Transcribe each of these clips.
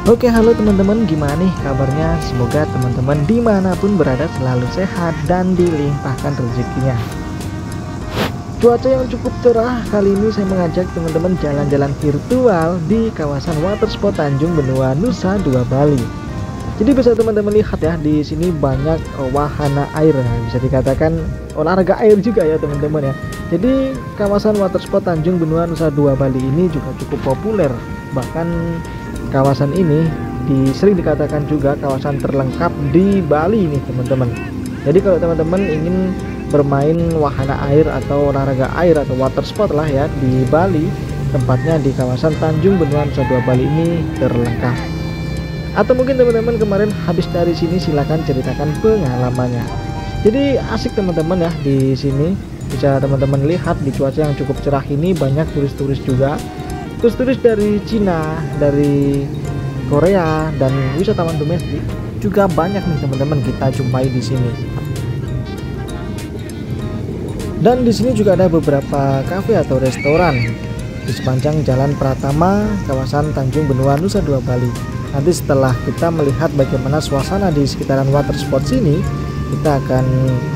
Oke, halo teman-teman, gimana nih kabarnya? Semoga teman-teman dimanapun berada selalu sehat dan dilimpahkan rezekinya. Cuaca yang cukup cerah, kali ini saya mengajak teman-teman jalan-jalan virtual di kawasan Watersport Tanjung Benua, Nusa Dua, Bali. Jadi bisa teman-teman lihat ya, di sini banyak wahana air, bisa dikatakan olahraga air juga ya teman-teman ya. Jadi kawasan Watersport Tanjung Benua, Nusa Dua, Bali ini juga cukup populer. Bahkan kawasan ini sering dikatakan juga kawasan terlengkap di Bali nih teman-teman. Jadi kalau teman-teman ingin bermain wahana air atau olahraga air atau water sport lah ya di Bali, tempatnya di kawasan Tanjung Benua Nusa Dua, Bali ini terlengkap. Atau mungkin teman-teman kemarin habis dari sini, silahkan ceritakan pengalamannya. Jadi asik teman-teman ya di sini. Bisa teman-teman lihat di cuaca yang cukup cerah ini banyak turis-turis juga. Turis-turis dari Cina, dari Korea, dan wisatawan domestik juga banyak nih teman-teman kita jumpai di sini. Dan di sini juga ada beberapa kafe atau restoran di sepanjang Jalan Pratama, kawasan Tanjung Benua Nusa Dua, Bali. Nanti setelah kita melihat bagaimana suasana di sekitaran water sport sini, kita akan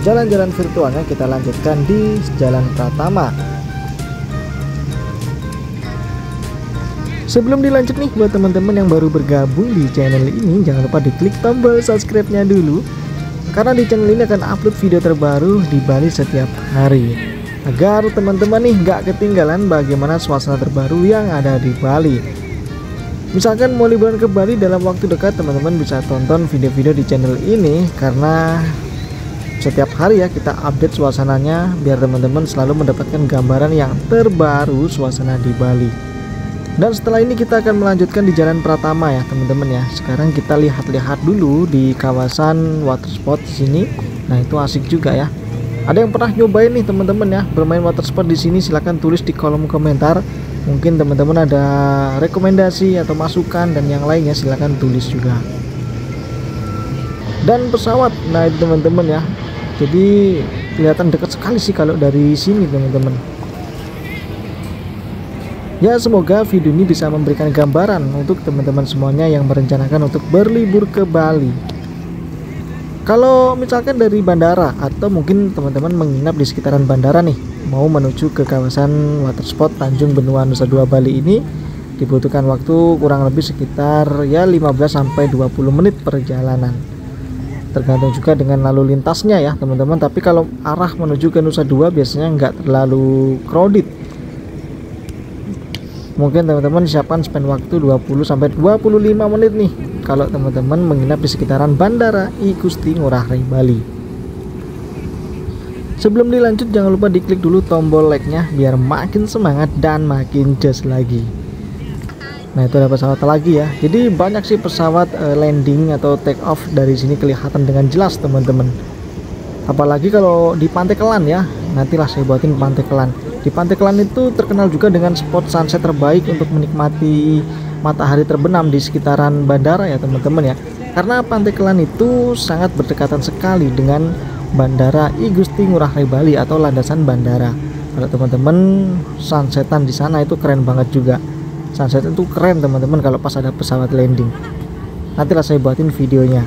jalan-jalan virtualnya kita lanjutkan di Jalan Pratama. Sebelum dilanjut nih, buat teman-teman yang baru bergabung di channel ini, jangan lupa diklik tombol subscribe-nya dulu, karena di channel ini akan upload video terbaru di Bali setiap hari, agar teman-teman nih nggak ketinggalan bagaimana suasana terbaru yang ada di Bali. Misalkan mau liburan ke Bali dalam waktu dekat, teman-teman bisa tonton video-video di channel ini, karena setiap hari ya kita update suasananya biar teman-teman selalu mendapatkan gambaran yang terbaru suasana di Bali. Dan setelah ini kita akan melanjutkan di Jalan Pratama ya teman-teman ya. Sekarang kita lihat-lihat dulu di kawasan water sport di sini. Nah, itu asik juga ya. Ada yang pernah nyobain nih teman-teman ya bermain water sport di sini? Silahkan tulis di kolom komentar. Mungkin teman-teman ada rekomendasi atau masukan dan yang lainnya, silahkan tulis juga. Dan pesawat, nah itu teman-teman ya. Jadi kelihatan dekat sekali sih kalau dari sini teman-teman. Ya, semoga video ini bisa memberikan gambaran untuk teman-teman semuanya yang merencanakan untuk berlibur ke Bali. Kalau misalkan dari bandara atau mungkin teman-teman menginap di sekitaran bandara nih, mau menuju ke kawasan water sport Tanjung Benua Nusa Dua, Bali ini, dibutuhkan waktu kurang lebih sekitar ya 15-20 menit perjalanan. Tergantung juga dengan lalu lintasnya ya teman-teman. Tapi kalau arah menuju ke Nusa Dua biasanya nggak terlalu crowded. Mungkin teman-teman siapkan spend waktu 20-25 menit nih kalau teman-teman menginap di sekitaran Bandara I Gusti Ngurah Rai, Bali. Sebelum dilanjut, jangan lupa diklik dulu tombol like-nya biar makin semangat dan makin jos lagi. Nah, itu ada pesawat lagi ya. Jadi banyak sih pesawat landing atau take off dari sini kelihatan dengan jelas teman-teman. Apalagi kalau di Pantai Kelan ya. Nantilah saya buatin Pantai Kelan. Di Pantai Kelan itu terkenal juga dengan spot sunset terbaik untuk menikmati matahari terbenam di sekitaran bandara ya teman-teman ya. Karena Pantai Kelan itu sangat berdekatan sekali dengan Bandara I Gusti Ngurah Rai, Bali atau landasan bandara. Kalau teman-teman sunsetan di sana itu keren banget juga. Sunset itu keren teman-teman kalau pas ada pesawat landing. Nantilah saya buatin videonya.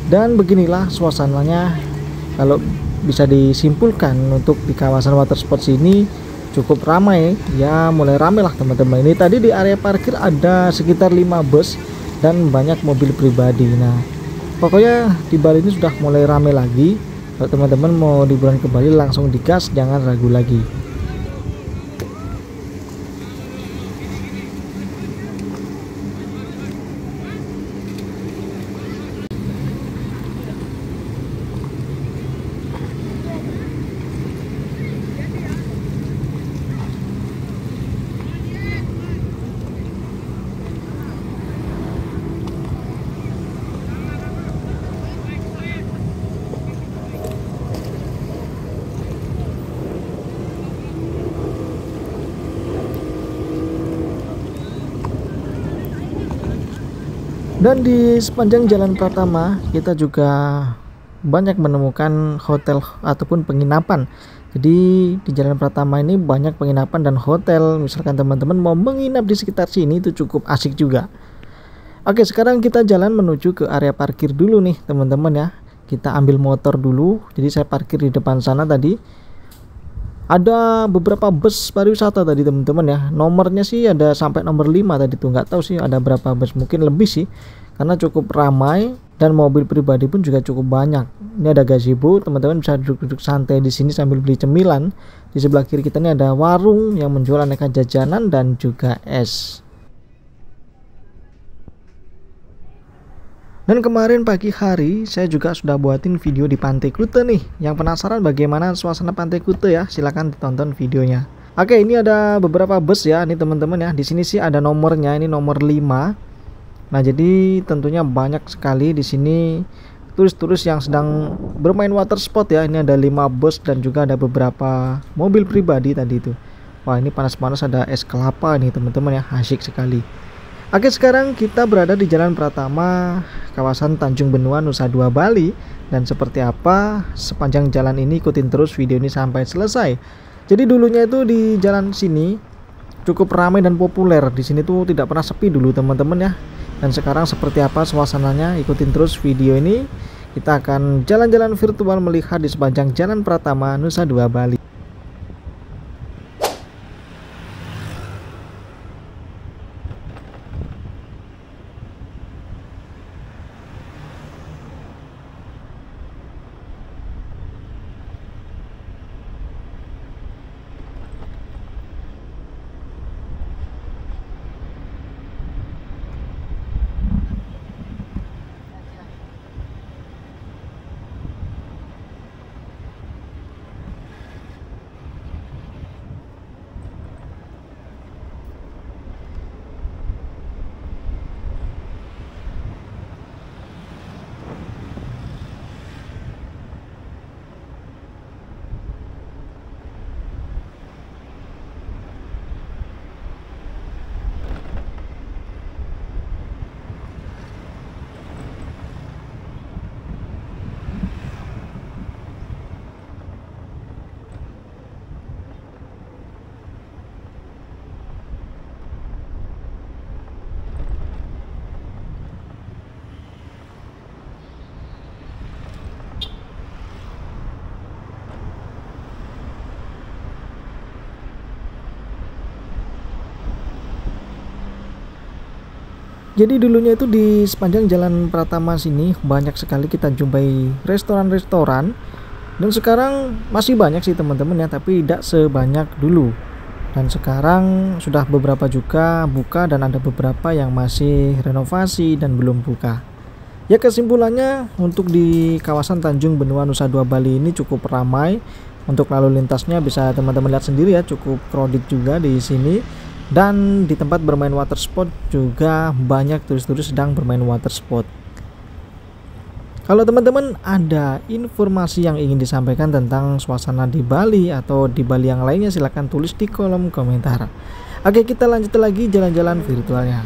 Dan beginilah suasananya kalau bisa disimpulkan untuk di kawasan water sport sini cukup ramai ya, mulai ramai lah teman-teman. Ini tadi di area parkir ada sekitar 5 bus dan banyak mobil pribadi. Nah, pokoknya di Bali ini sudah mulai ramai lagi. Kalau teman-teman mau liburan ke Bali langsung digas, jangan ragu lagi. Dan di sepanjang Jalan Pratama kita juga banyak menemukan hotel ataupun penginapan. Jadi di Jalan Pratama ini banyak penginapan dan hotel. Misalkan teman-teman mau menginap di sekitar sini itu cukup asik juga. Oke, sekarang kita jalan menuju ke area parkir dulu nih teman-teman ya. Kita ambil motor dulu. Jadi saya parkir di depan sana tadi. Ada beberapa bus pariwisata tadi teman-teman ya. Nomornya sih ada sampai nomor 5 tadi tuh. Nggak tahu sih ada berapa bus, mungkin lebih sih. Karena cukup ramai dan mobil pribadi pun juga cukup banyak. Ini ada gazebo, teman-teman bisa duduk-duduk santai di sini sambil beli cemilan. Di sebelah kiri kita ini ada warung yang menjual aneka jajanan dan juga es. Dan kemarin pagi hari saya juga sudah buatin video di Pantai Kuta nih. Yang penasaran bagaimana suasana Pantai Kuta ya, silahkan ditonton videonya. Oke, ini ada beberapa bus ya, ini teman-teman ya. Di sini sih ada nomornya, ini nomor 5. Nah, jadi tentunya banyak sekali di sini turis-turis yang sedang bermain water sport ya. Ini ada 5 bus dan juga ada beberapa mobil pribadi tadi itu. Wah, ini panas-panas ada es kelapa nih teman-teman ya, asyik sekali. Oke, sekarang kita berada di Jalan Pratama, kawasan Tanjung Benua, Nusa Dua, Bali. Dan seperti apa sepanjang jalan ini, ikutin terus video ini sampai selesai. Jadi dulunya itu di jalan sini cukup ramai dan populer. Di sini tuh tidak pernah sepi dulu teman-teman ya. Dan sekarang seperti apa suasananya, ikutin terus video ini. Kita akan jalan-jalan virtual melihat di sepanjang Jalan Pratama, Nusa Dua, Bali. Jadi dulunya itu di sepanjang Jalan Pratama sini banyak sekali kita jumpai restoran-restoran. Dan sekarang masih banyak sih teman-teman ya, tapi tidak sebanyak dulu. Dan sekarang sudah beberapa juga buka dan ada beberapa yang masih renovasi dan belum buka. Ya, kesimpulannya untuk di kawasan Tanjung Benua, Nusa Dua, Bali ini cukup ramai. Untuk lalu lintasnya bisa teman-teman lihat sendiri ya, cukup crowded juga di sini. Dan di tempat bermain water sport juga banyak turis-turis sedang bermain water sport. Kalau teman-teman ada informasi yang ingin disampaikan tentang suasana di Bali atau di Bali yang lainnya, silahkan tulis di kolom komentar. Oke, kita lanjut lagi jalan-jalan virtualnya.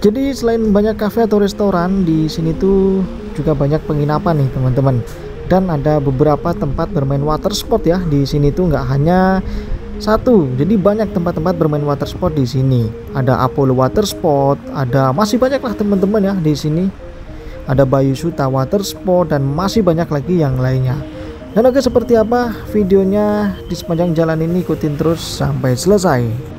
Jadi selain banyak kafe atau restoran, di sini tuh juga banyak penginapan nih teman-teman. Dan ada beberapa tempat bermain water sport ya. Di sini tuh nggak hanya satu, jadi banyak tempat-tempat bermain water sport di sini. Ada Apollo Water Sport, ada masih banyak lah teman-teman ya di sini. Ada Bayu Suta Water Sport dan masih banyak lagi yang lainnya. Dan oke, seperti apa videonya di sepanjang jalan ini, ikutin terus sampai selesai.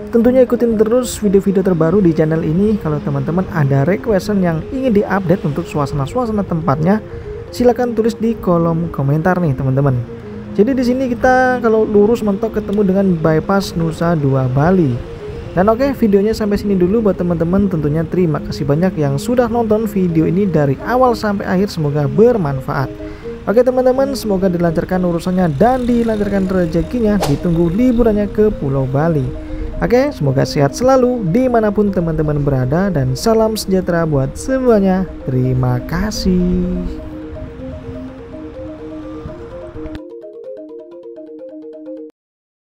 Tentunya ikutin terus video-video terbaru di channel ini. Kalau teman-teman ada requestan yang ingin diupdate untuk suasana-suasana tempatnya, Silahkan tulis di kolom komentar nih teman-teman. Jadi di sini kita kalau lurus mentok ketemu dengan bypass Nusa Dua Bali. Dan oke, videonya sampai sini dulu buat teman-teman. Tentunya terima kasih banyak yang sudah nonton video ini dari awal sampai akhir, semoga bermanfaat. Oke teman-teman, semoga dilancarkan urusannya dan dilancarkan rezekinya, ditunggu liburannya ke Pulau Bali. Oke, semoga sehat selalu dimanapun teman-teman berada, dan salam sejahtera buat semuanya. Terima kasih.